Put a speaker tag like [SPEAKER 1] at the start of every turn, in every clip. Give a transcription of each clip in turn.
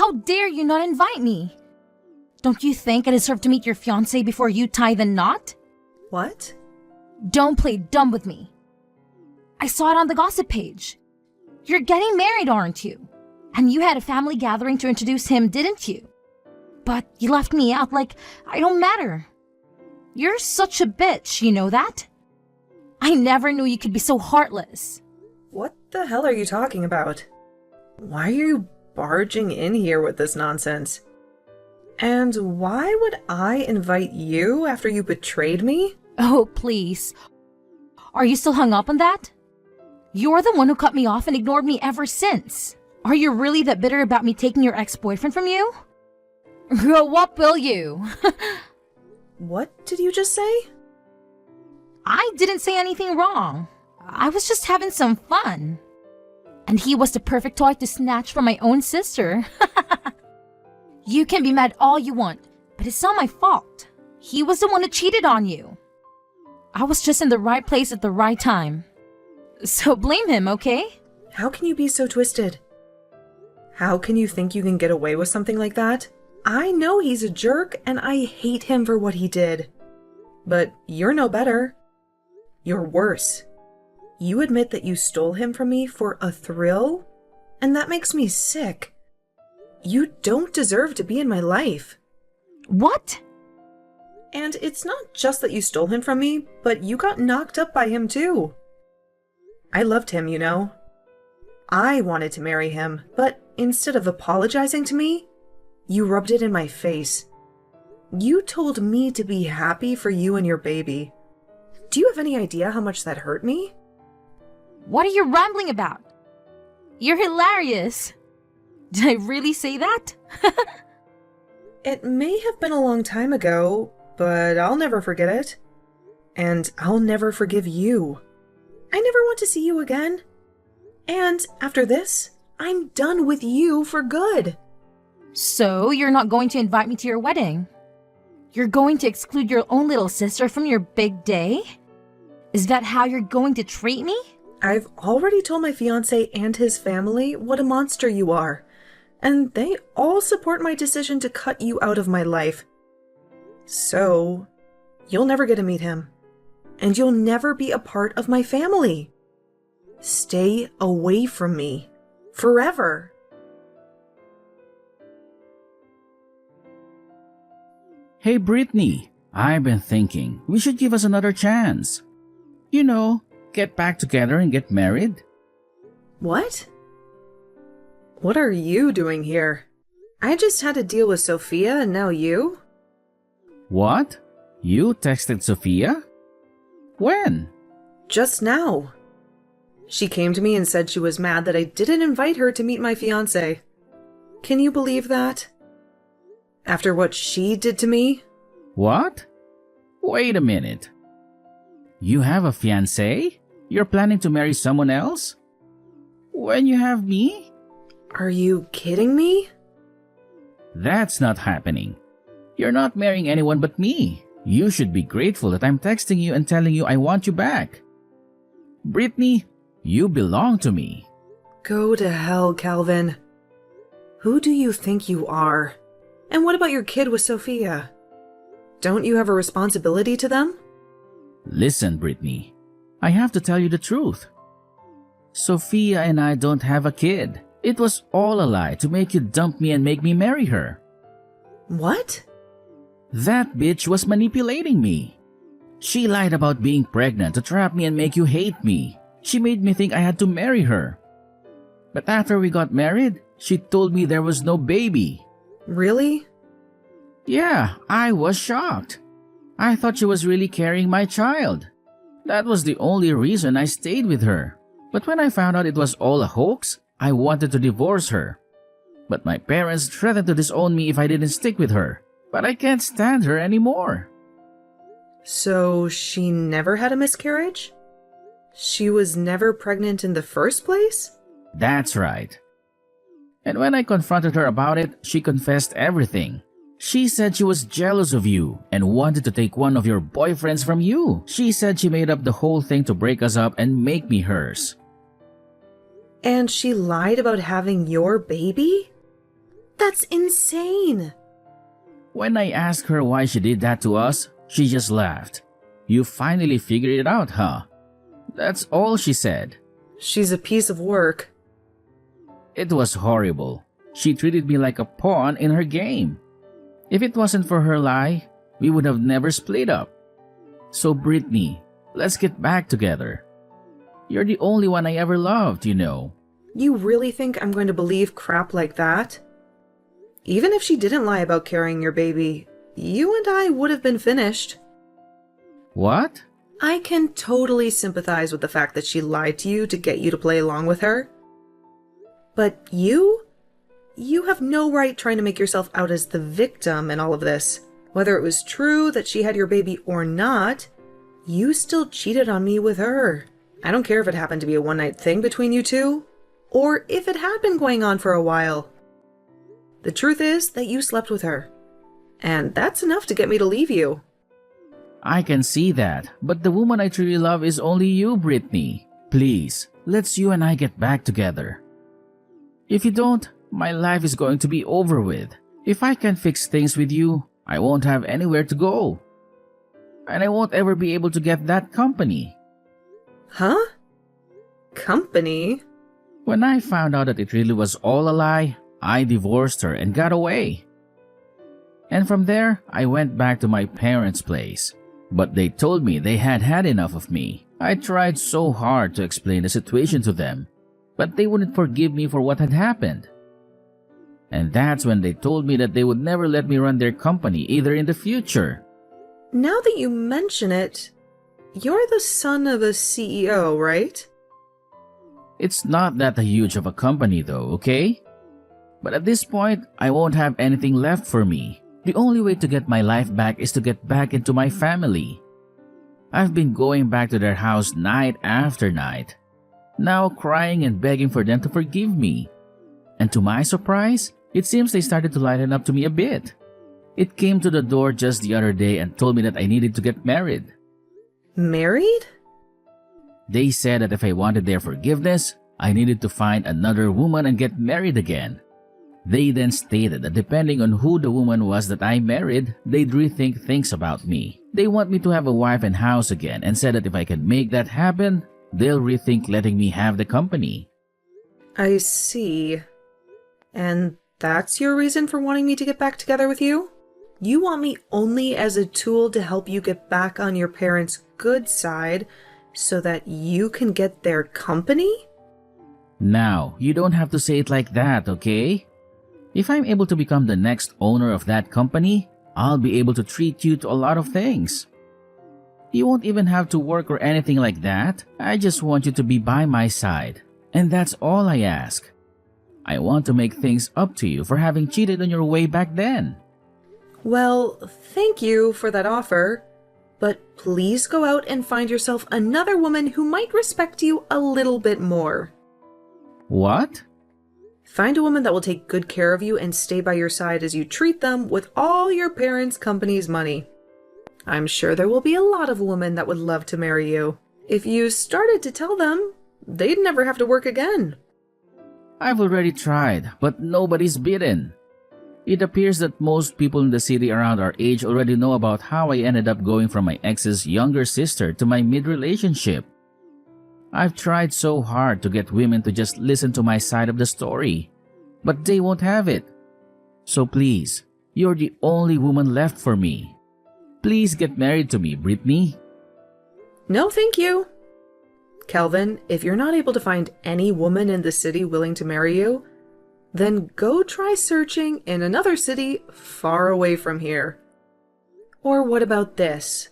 [SPEAKER 1] How dare you not invite me? Don't you think I deserve to meet your fiancé before you tie the knot?
[SPEAKER 2] What?
[SPEAKER 1] Don't play dumb with me. I saw it on the gossip page. You're getting married, aren't you? And you had a family gathering to introduce him, didn't you? But you left me out like I don't matter. You're such a bitch, you know that? I never knew you could be so heartless.
[SPEAKER 2] What the hell are you talking about? Why are you barging in here with this nonsense? And why would I invite you after you betrayed me?
[SPEAKER 1] Oh, please. Are you still hung up on that? You're the one who cut me off and ignored me ever since. Are you really that bitter about me taking your ex-boyfriend from you? Grow up, will you?
[SPEAKER 2] What did you just say?
[SPEAKER 1] I didn't say anything wrong. I was just having some fun. And he was the perfect toy to snatch from my own sister. You can be mad all you want, but it's not my fault. He was the one who cheated on you. I was just in the right place at the right time. So blame him, okay?
[SPEAKER 2] How can you be so twisted? How can you think you can get away with something like that? I know he's a jerk and I hate him for what he did. But you're no better. You're worse. You admit that you stole him from me for a thrill? And that makes me sick. You don't deserve to be in my life.
[SPEAKER 1] What?
[SPEAKER 2] And it's not just that you stole him from me, but you got knocked up by him too. I loved him, you know. I wanted to marry him, but instead of apologizing to me, you rubbed it in my face. You told me to be happy for you and your baby. Do you have any idea how much that hurt me?
[SPEAKER 1] What are you rambling about? You're hilarious. Did I really say that?
[SPEAKER 2] It may have been a long time ago, but I'll never forget it. And I'll never forgive you. I never want to see you again. And after this, I'm done with you for good.
[SPEAKER 1] So you're not going to invite me to your wedding? You're going to exclude your own little sister from your big day? Is that how you're going to treat me?
[SPEAKER 2] I've already told my fiancé and his family what a monster you are. And they all support my decision to cut you out of my life. So, you'll never get to meet him. And you'll never be a part of my family. Stay away from me. Forever.
[SPEAKER 3] Hey, Brittany, I've been thinking we should give us another chance. You know, get back together and get married.
[SPEAKER 2] What? What are you doing here? I just had to deal with Sophia and now you?
[SPEAKER 3] What? You texted Sophia? When?
[SPEAKER 2] Just now. She came to me and said she was mad that I didn't invite her to meet my fiancé. Can you believe that? After what she did to me?
[SPEAKER 3] What? Wait a minute. You have a fiancé? You're planning to marry someone else? When you have me?
[SPEAKER 2] Are you kidding me?
[SPEAKER 3] That's not happening. You're not marrying anyone but me. You should be grateful that I'm texting you and telling you I want you back. Brittany, you belong to me.
[SPEAKER 2] Go to hell, Calvin. Who do you think you are? And what about your kid with Sophia? Don't you have a responsibility to them?
[SPEAKER 3] Listen, Brittany, I have to tell you the truth. Sophia and I don't have a kid. It was all a lie to make you dump me and make me marry her.
[SPEAKER 2] What?
[SPEAKER 3] That bitch was manipulating me. She lied about being pregnant to trap me and make you hate me. She made me think I had to marry her. But after we got married, she told me there was no baby.
[SPEAKER 2] Really?
[SPEAKER 3] Yeah, I was shocked. I thought she was really carrying my child. That was the only reason I stayed with her. But when I found out it was all a hoax, I wanted to divorce her. But my parents threatened to disown me if I didn't stick with her. But I can't stand her anymore.
[SPEAKER 2] So she never had a miscarriage? She was never pregnant in the first place?
[SPEAKER 3] That's right. And when I confronted her about it, she confessed everything. She said she was jealous of you and wanted to take one of your boyfriends from you. She said she made up the whole thing to break us up and make me hers.
[SPEAKER 2] And she lied about having your baby? That's insane.
[SPEAKER 3] When I asked her why she did that to us, she just laughed. You finally figured it out, huh? That's all she said.
[SPEAKER 2] She's a piece of work.
[SPEAKER 3] It was horrible. She treated me like a pawn in her game. If it wasn't for her lie, we would have never split up. So Brittany, let's get back together. You're the only one I ever loved, you know.
[SPEAKER 2] You really think I'm going to believe crap like that? Even if she didn't lie about carrying your baby, you and I would have been finished.
[SPEAKER 3] What?
[SPEAKER 2] I can totally sympathize with the fact that she lied to you to get you to play along with her. But you have no right trying to make yourself out as the victim in all of this. Whether it was true that she had your baby or not, you still cheated on me with her. I don't care if it happened to be a one-night thing between you two, or if it had been going on for a while. The truth is that you slept with her, and that's enough to get me to leave you.
[SPEAKER 3] I can see that, but the woman I truly love is only you, Brittany. Please, let's you and I get back together. If you don't, my life is going to be over with. If I can't fix things with you, I won't have anywhere to go. And I won't ever be able to get that company.
[SPEAKER 2] Huh? Company?
[SPEAKER 3] When I found out that it really was all a lie, I divorced her and got away. And from there, I went back to my parents' place. But they told me they had had enough of me. I tried so hard to explain the situation to them, but they wouldn't forgive me for what had happened. And that's when they told me that they would never let me run their company either in the future.
[SPEAKER 2] Now that you mention it, you're the son of a CEO, right?
[SPEAKER 3] It's not that huge of a company though, okay? But at this point, I won't have anything left for me. The only way to get my life back is to get back into my family. I've been going back to their house night after night, now crying and begging for them to forgive me. And to my surprise, it seems they started to lighten up to me a bit. It came to the door just the other day and told me that I needed to get married.
[SPEAKER 2] Married?
[SPEAKER 3] They said that if I wanted their forgiveness, I needed to find another woman and get married again. They then stated that depending on who the woman was that I married, they'd rethink things about me. They want me to have a wife and house again and said that if I can make that happen, they'll rethink letting me have the company.
[SPEAKER 2] I see. And that's your reason for wanting me to get back together with you? You want me only as a tool to help you get back on your parents' good side so that you can get their company?
[SPEAKER 3] Now, you don't have to say it like that, okay? If I'm able to become the next owner of that company, I'll be able to treat you to a lot of things. You won't even have to work or anything like that. I just want you to be by my side. And that's all I ask. I want to make things up to you for having cheated on your way back then.
[SPEAKER 2] Well, thank you for that offer, but please go out and find yourself another woman who might respect you a little bit more.
[SPEAKER 3] What?
[SPEAKER 2] Find a woman that will take good care of you and stay by your side as you treat them with all your parents' company's money. I'm sure there will be a lot of women that would love to marry you. If you started to tell them, they'd never have to work again.
[SPEAKER 3] I've already tried, but nobody's bitten. It appears that most people in the city around our age already know about how I ended up going from my ex's younger sister to my mid-relationship. I've tried so hard to get women to just listen to my side of the story, but they won't have it. So please, you're the only woman left for me. Please get married to me, Brittany.
[SPEAKER 2] No, thank you. Kelvin, if you're not able to find any woman in the city willing to marry you, then go try searching in another city far away from here. Or what about this?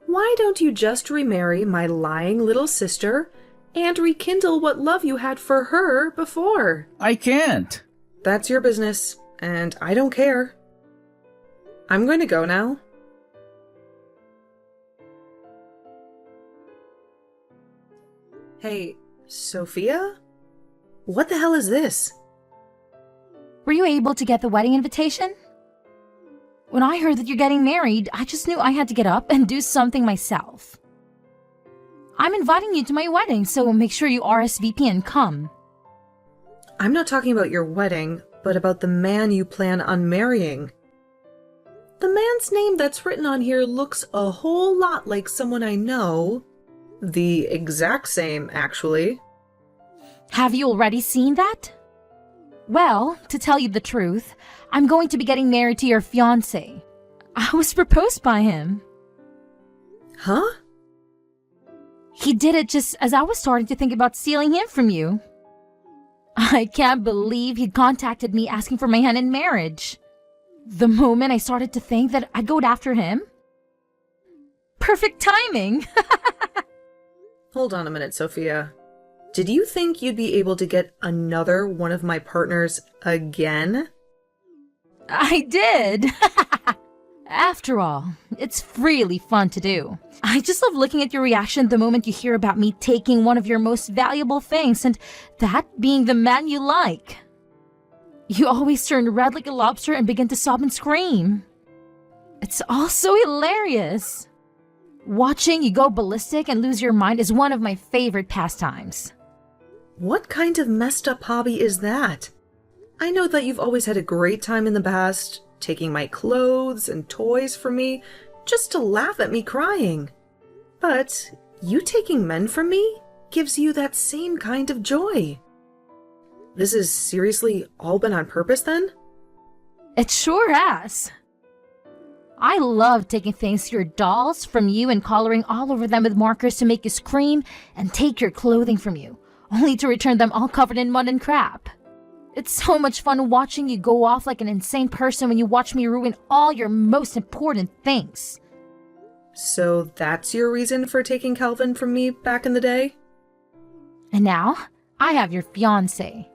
[SPEAKER 2] Why don't you just remarry my lying little sister and rekindle what love you had for her before?
[SPEAKER 3] I can't.
[SPEAKER 2] That's your business, and I don't care. I'm going to go now. Hey, Sophia? What the hell is this?
[SPEAKER 1] Were you able to get the wedding invitation? When I heard that you're getting married, I just knew I had to get up and do something myself. I'm inviting you to my wedding, so make sure you RSVP and come.
[SPEAKER 2] I'm not talking about your wedding, but about the man you plan on marrying. The man's name that's written on here looks a whole lot like someone I know. The exact same, actually.
[SPEAKER 1] Have you already seen that? Well, to tell you the truth, I'm going to be getting married to your fiancé. I was proposed by him.
[SPEAKER 2] Huh?
[SPEAKER 1] He did it just as I was starting to think about stealing him from you. I can't believe he'd contacted me asking for my hand in marriage. The moment I started to think that I'd go after him. Perfect timing!
[SPEAKER 2] Hold on a minute, Sophia. Did you think you'd be able to get another one of my partners again?
[SPEAKER 1] I did! After all, it's really fun to do. I just love looking at your reaction the moment you hear about me taking one of your most valuable things, and that being the man you like. You always turn red like a lobster and begin to sob and scream. It's all so hilarious. Watching you go ballistic and lose your mind is one of my favorite pastimes.
[SPEAKER 2] What kind of messed up hobby is that? I know that you've always had a great time in the past, taking my clothes and toys from me just to laugh at me crying. But you taking men from me gives you that same kind of joy. This has seriously all been on purpose then?
[SPEAKER 1] It sure has. I love taking things to your dolls from you and coloring all over them with markers to make you scream and take your clothing from you, only to return them all covered in mud and crap. It's so much fun watching you go off like an insane person when you watch me ruin all your most important things.
[SPEAKER 2] So that's your reason for taking Calvin from me back in the day?
[SPEAKER 1] And now, I have your fiancé.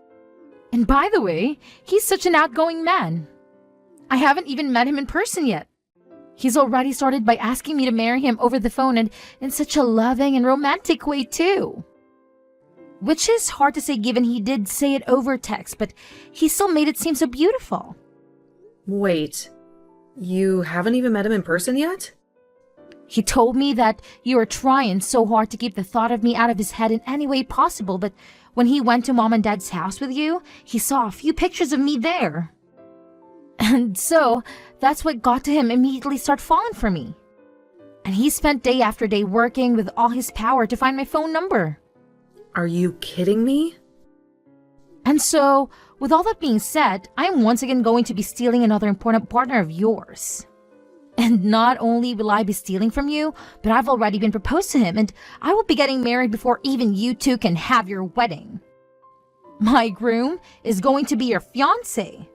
[SPEAKER 1] And by the way, he's such an outgoing man. I haven't even met him in person yet. He's already started by asking me to marry him over the phone, and in such a loving and romantic way too. Which is hard to say given he did say it over text, but he still made it seem so beautiful.
[SPEAKER 2] Wait, you haven't even met him in person yet?
[SPEAKER 1] He told me that you were trying so hard to keep the thought of me out of his head in any way possible, but when he went to Mom and Dad's house with you, he saw a few pictures of me there. And so, that's what got to him immediately start falling for me. And he spent day after day working with all his power to find my phone number.
[SPEAKER 2] Are you kidding me?
[SPEAKER 1] And so, with all that being said, I am once again going to be stealing another important partner of yours. And not only will I be stealing from you, but I've already been proposed to him, and I will be getting married before even you two can have your wedding. My groom is going to be your fiancé.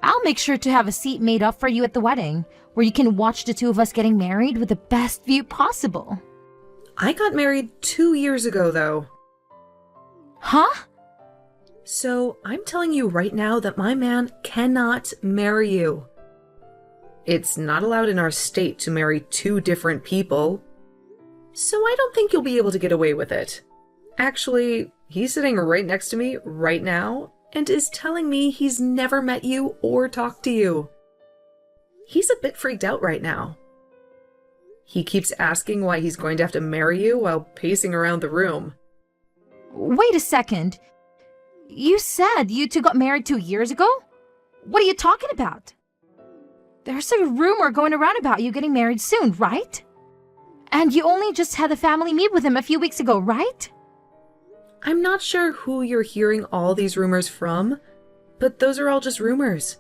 [SPEAKER 1] I'll make sure to have a seat made up for you at the wedding, where you can watch the two of us getting married with the best view possible.
[SPEAKER 2] I got married 2 years ago, though.
[SPEAKER 1] Huh?
[SPEAKER 2] So I'm telling you right now that my man cannot marry you. It's not allowed in our state to marry 2 different people. So I don't think you'll be able to get away with it. Actually, he's sitting right next to me right now and is telling me he's never met you or talked to you. He's a bit freaked out right now. He keeps asking why he's going to have to marry you while pacing around the room.
[SPEAKER 1] Wait a second. You said you two got married 2 years ago? What are you talking about? There's a rumor going around about you getting married soon, right? And you only just had the family meet with him a few weeks ago, right?
[SPEAKER 2] I'm not sure who you're hearing all these rumors from, but those are all just rumors.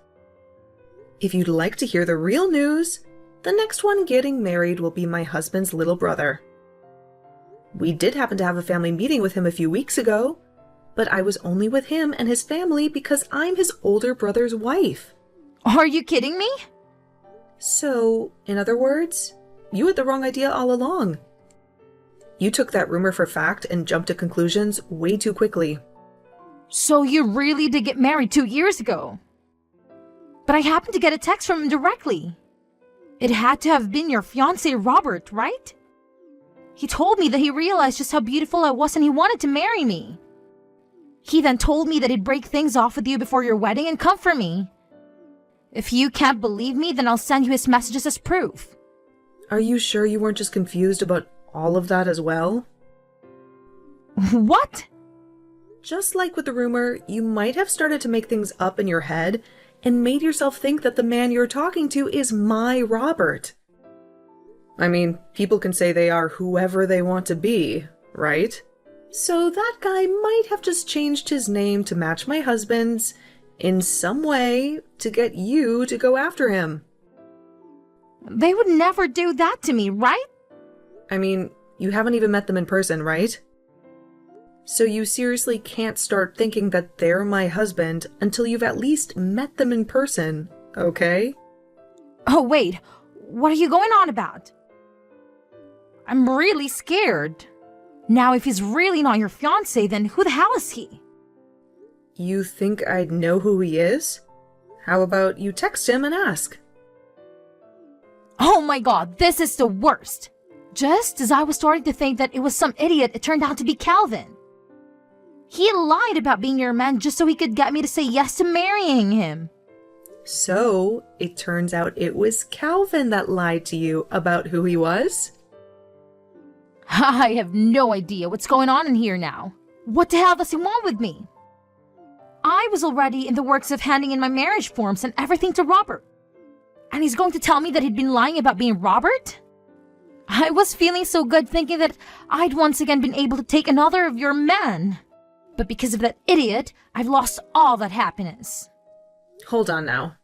[SPEAKER 2] If you'd like to hear the real news, the next one getting married will be my husband's little brother. We did happen to have a family meeting with him a few weeks ago, but I was only with him and his family because I'm his older brother's wife.
[SPEAKER 1] Are you kidding me?
[SPEAKER 2] So, in other words, you had the wrong idea all along. You took that rumor for fact and jumped to conclusions way too quickly.
[SPEAKER 1] So you really did get married 2 years ago? But I happened to get a text from him directly. It had to have been your fiancé, Robert, right? He told me that he realized just how beautiful I was and he wanted to marry me. He then told me that he'd break things off with you before your wedding and come for me. If you can't believe me, then I'll send you his messages as proof.
[SPEAKER 2] Are you sure you weren't just confused about all of that as well?
[SPEAKER 1] What?
[SPEAKER 2] just like with the rumor, you might have started to make things up in your head and made yourself think that the man you're talking to is my Robert. I mean, people can say they are whoever they want to be, right? So that guy might have just changed his name to match my husband's in some way to get you to go after him.
[SPEAKER 1] They would never do that to me, right?
[SPEAKER 2] I mean, you haven't even met them in person, right? So you seriously can't start thinking that they're my husband until you've at least met them in person, okay?
[SPEAKER 1] Oh, wait. What are you going on about? I'm really scared. Now, if he's really not your fiancé, then who the hell is he?
[SPEAKER 2] You think I'd know who he is? How about you text him and ask?
[SPEAKER 1] Oh my god, this is the worst. Just as I was starting to think that it was some idiot, it turned out to be Calvin. He lied about being your man just so he could get me to say yes to marrying him.
[SPEAKER 2] So, it turns out it was Calvin that lied to you about who he was?
[SPEAKER 1] I have no idea what's going on in here now. What the hell does he want with me? I was already in the works of handing in my marriage forms and everything to Robert. And he's going to tell me that he'd been lying about being Robert? I was feeling so good thinking that I'd once again been able to take another of your men. But because of that idiot, I've lost all that happiness.
[SPEAKER 2] Hold on now.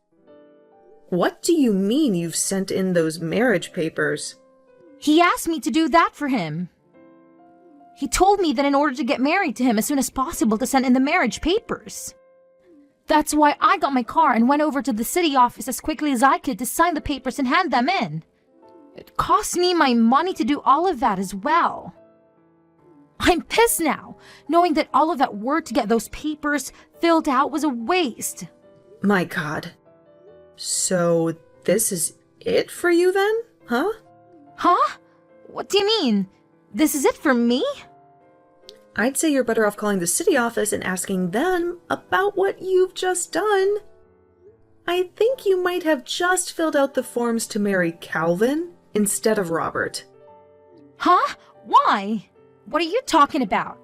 [SPEAKER 2] What do you mean you've sent in those marriage papers?
[SPEAKER 1] He asked me to do that for him. He told me that in order to get married to him as soon as possible to send in the marriage papers. That's why I got my car and went over to the city office as quickly as I could to sign the papers and hand them in. It cost me my money to do all of that as well. I'm pissed now, knowing that all of that work to get those papers filled out was a waste.
[SPEAKER 2] My God. So, this is it for you then? Huh?
[SPEAKER 1] Huh? What do you mean? This is it for me?
[SPEAKER 2] I'd say you're better off calling the city office and asking them about what you've just done. I think you might have just filled out the forms to marry Calvin instead of Robert.
[SPEAKER 1] Huh? Why? What are you talking about?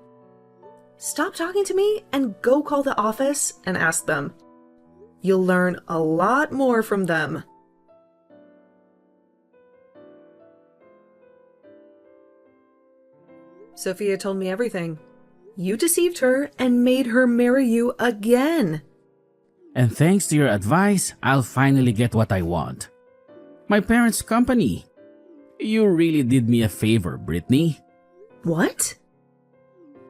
[SPEAKER 2] Stop talking to me and go call the office and ask them. You'll learn a lot more from them. Sophia told me everything. You deceived her and made her marry you again.
[SPEAKER 3] And thanks to your advice, I'll finally get what I want. My parents' company. You really did me a favor, Brittany.
[SPEAKER 2] What?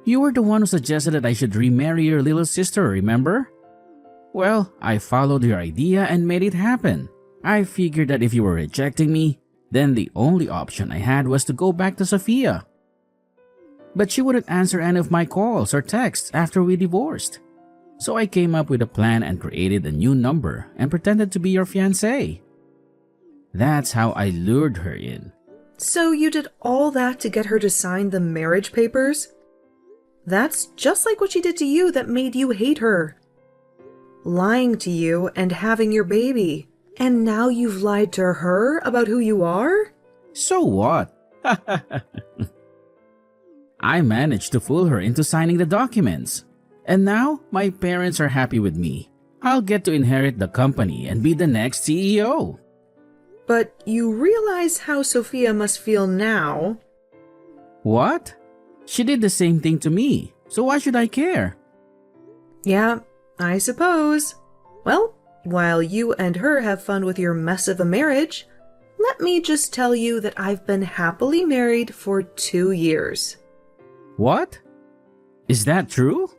[SPEAKER 3] You were the one who suggested that I should remarry your little sister, remember? Well, I followed your idea and made it happen. I figured that if you were rejecting me, then the only option I had was to go back to Sophia. But she wouldn't answer any of my calls or texts after we divorced. So I came up with a plan and created a new number and pretended to be your fiancé. That's how I lured her in.
[SPEAKER 2] So you did all that to get her to sign the marriage papers? That's just like what she did to you that made you hate her. Lying to you and having your baby. And now you've lied to her about who you are?
[SPEAKER 3] So what? I managed to fool her into signing the documents. And now, my parents are happy with me. I'll get to inherit the company and be the next CEO.
[SPEAKER 2] But you realize how Sophia must feel now.
[SPEAKER 3] What? She did the same thing to me, so why should I care?
[SPEAKER 2] Yeah, I suppose. Well, while you and her have fun with your mess of a marriage, let me just tell you that I've been happily married for 2 years.
[SPEAKER 3] What? Is that true?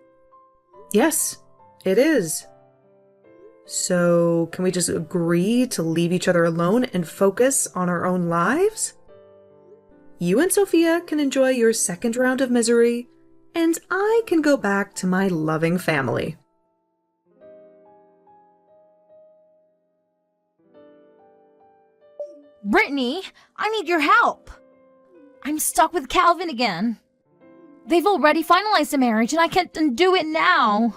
[SPEAKER 2] Yes, it is. So, can we just agree to leave each other alone and focus on our own lives? You and Sophia can enjoy your second round of misery, and I can go back to my loving family.
[SPEAKER 1] Brittany, I need your help. I'm stuck with Calvin again. They've already finalized the marriage and I can't undo it now.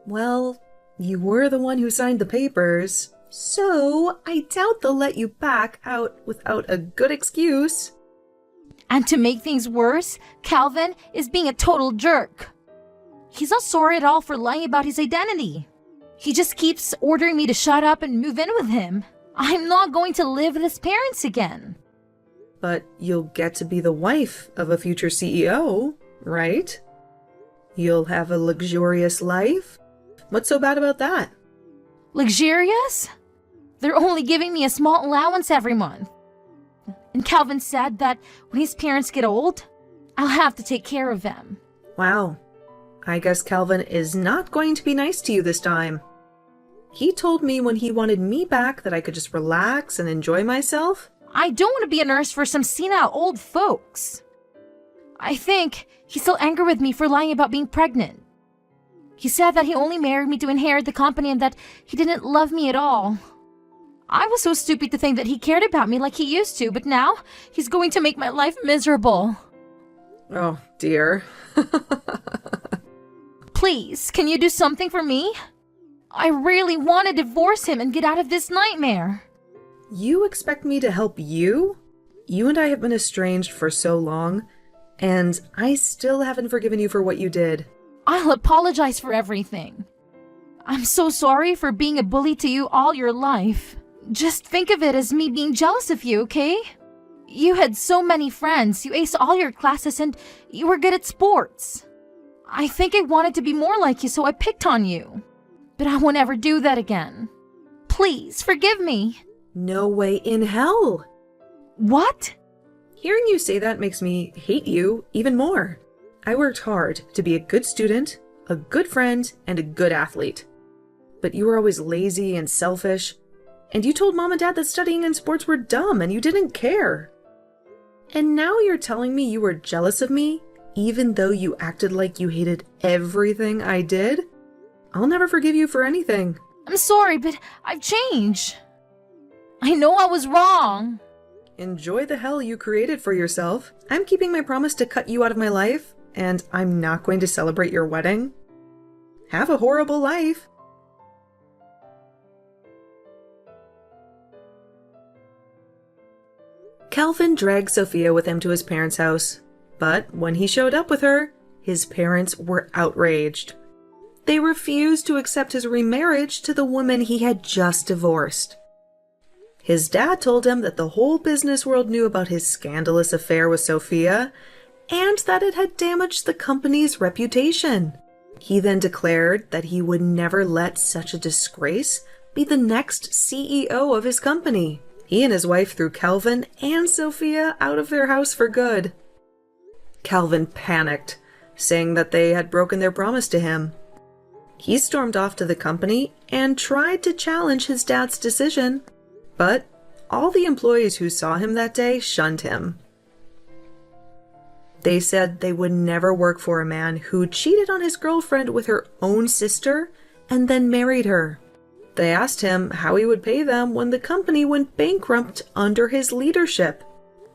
[SPEAKER 2] Well, you were the one who signed the papers, so I doubt they'll let you back out without a good excuse.
[SPEAKER 1] And to make things worse, Calvin is being a total jerk. He's not sorry at all for lying about his identity. He just keeps ordering me to shut up and move in with him. I'm not going to live with his parents again.
[SPEAKER 2] But you'll get to be the wife of a future CEO, right? You'll have a luxurious life. What's so bad about that?
[SPEAKER 1] Luxurious? They're only giving me a small allowance every month. And Calvin said that when his parents get old, I'll have to take care of them.
[SPEAKER 2] Wow. I guess Calvin is not going to be nice to you this time. He told me when he wanted me back that I could just relax and enjoy myself.
[SPEAKER 1] I don't want to be a nurse for some senile old folks. I think he's still angry with me for lying about being pregnant. He said that he only married me to inherit the company and that he didn't love me at all. I was so stupid to think that he cared about me like he used to, but now he's going to make my life miserable.
[SPEAKER 2] Oh, dear.
[SPEAKER 1] Please, can you do something for me? I really want to divorce him and get out of this nightmare.
[SPEAKER 2] You expect me to help you? You and I have been estranged for so long, and I still haven't forgiven you for what you did.
[SPEAKER 1] I'll apologize for everything. I'm so sorry for being a bully to you all your life. Just think of it as me being jealous of you, okay? You had so many friends, you aced all your classes, and you were good at sports. I think I wanted to be more like you, so I picked on you. But I won't ever do that again. Please, forgive me.
[SPEAKER 2] No way in hell.
[SPEAKER 1] What?
[SPEAKER 2] Hearing you say that makes me hate you even more. I worked hard to be a good student, a good friend, and a good athlete. But you were always lazy and selfish, and you told Mom and Dad that studying and sports were dumb and you didn't care. And now you're telling me you were jealous of me, even though you acted like you hated everything I did? I'll never forgive you for anything.
[SPEAKER 1] I'm sorry, but I've changed. I know I was wrong.
[SPEAKER 2] Enjoy the hell you created for yourself. I'm keeping my promise to cut you out of my life, and I'm not going to celebrate your wedding. Have a horrible life. Calvin dragged Sophia with him to his parents' house, but when he showed up with her, his parents were outraged. They refused to accept his remarriage to the woman he had just divorced. His dad told him that the whole business world knew about his scandalous affair with Sophia, and that it had damaged the company's reputation. He then declared that he would never let such a disgrace be the next CEO of his company. He and his wife threw Calvin and Sophia out of their house for good. Calvin panicked, saying that they had broken their promise to him. He stormed off to the company and tried to challenge his dad's decision, but all the employees who saw him that day shunned him. They said they would never work for a man who cheated on his girlfriend with her own sister and then married her. They asked him how he would pay them when the company went bankrupt under his leadership.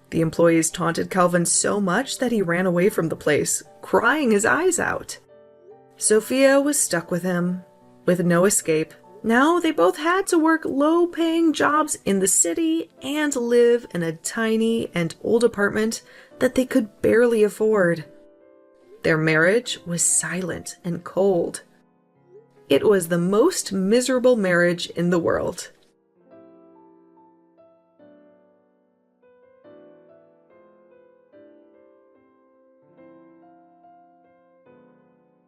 [SPEAKER 2] The employees taunted Calvin so much that he ran away from the place, crying his eyes out. Sophia was stuck with him, with no escape. Now they both had to work low-paying jobs in the city and live in a tiny and old apartment that they could barely afford. Their marriage was silent and cold. It was the most miserable marriage in the world.